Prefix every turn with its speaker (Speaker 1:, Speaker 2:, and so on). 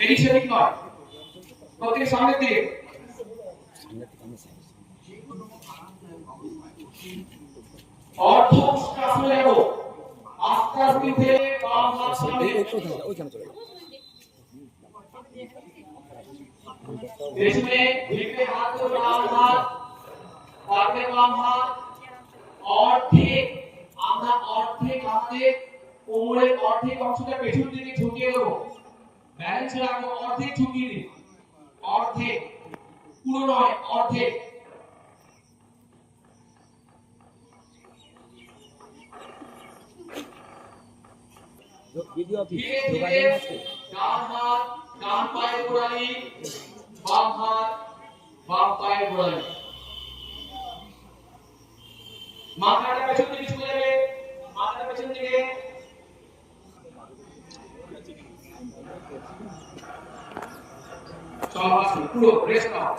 Speaker 1: এদিক সেদিক নয়, প্রত্যেকের সামনের দিকে। অর্ধ আসলে যাব, আস্তে আস্তে উঠে বাম হাত সামনে,
Speaker 2: ওইখানে চলে যাও।
Speaker 1: পেছনে ভিড়ে হাত ধরে ডান হাত, তারপরে বাম হাত, অর্ধেক আমরা অর্ধেক আমাদের কোমরের অর্ধেক অংশটা পেছন দিকে ঝুঁকিয়ে দেবো, ব্যালেন্স রাখবো, অর্ধেক ঝুঁকিয়ে দিই, অর্ধেক, পুরো নয়, অর্ধেক।
Speaker 2: ভিডিও অফিস
Speaker 1: ধীরে
Speaker 2: যোগাযোগ
Speaker 1: ধীরে
Speaker 2: আছে।
Speaker 1: ডান হাত ডান পায়ের গোড়ালি, বাম হাত বাম পায়ের গোড়ালি, মাথাটা পেছন দিকে ঝুঁকে যাবে, মাথাটা পেছন দিকে। চলো আসুন, পুরো রেস্ট নাও।